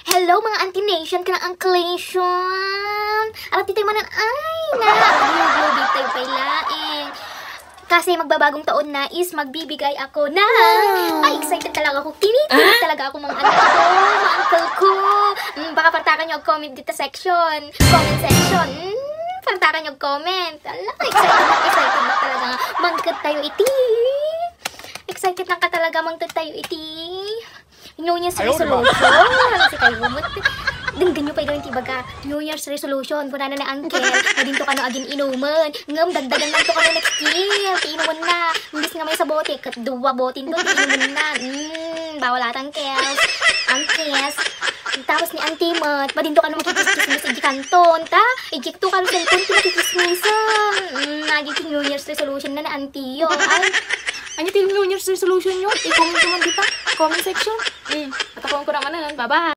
Hello mga anti-nation ka ng Uncle-nation. Alam titay manan ay na. Globe tayo pailaing. Kasi magbabagong taon na is magbibigay ako na. Ay, excited talaga ako. Tinitig talaga ako mga anak ko, mga uncle ko. Baka partakan nyo comment dito section. Comment section. Partakan nyo comment. Ala, excited na talaga. Mangkad tayo iti. Excited na ka talaga mangkad tayo iti. New Year's resolution. Si kayo mo. Denggan nyo pa ito yung tibaga. New Year's resolution. Kung na uncle. Madinto ka no agin inuman. Ngam, dagdagan lang to ka no next year. Iinuman na. Imbis nga may sa bote. Kat duwa botin to. Iinuman na. Bawal atang kels. Ang kes. Tapos ni Auntie Mat. Madinto ka no makikis-kismis. Iji kanton. Ta. Iji to ka no cellphone. Makikismisan. Naging New Year's resolution na na Auntie. Ay. Ano yung New Year's resolution nyo? I-comment naman dito. Comment section. At ako ang kurang ano. Bye-bye.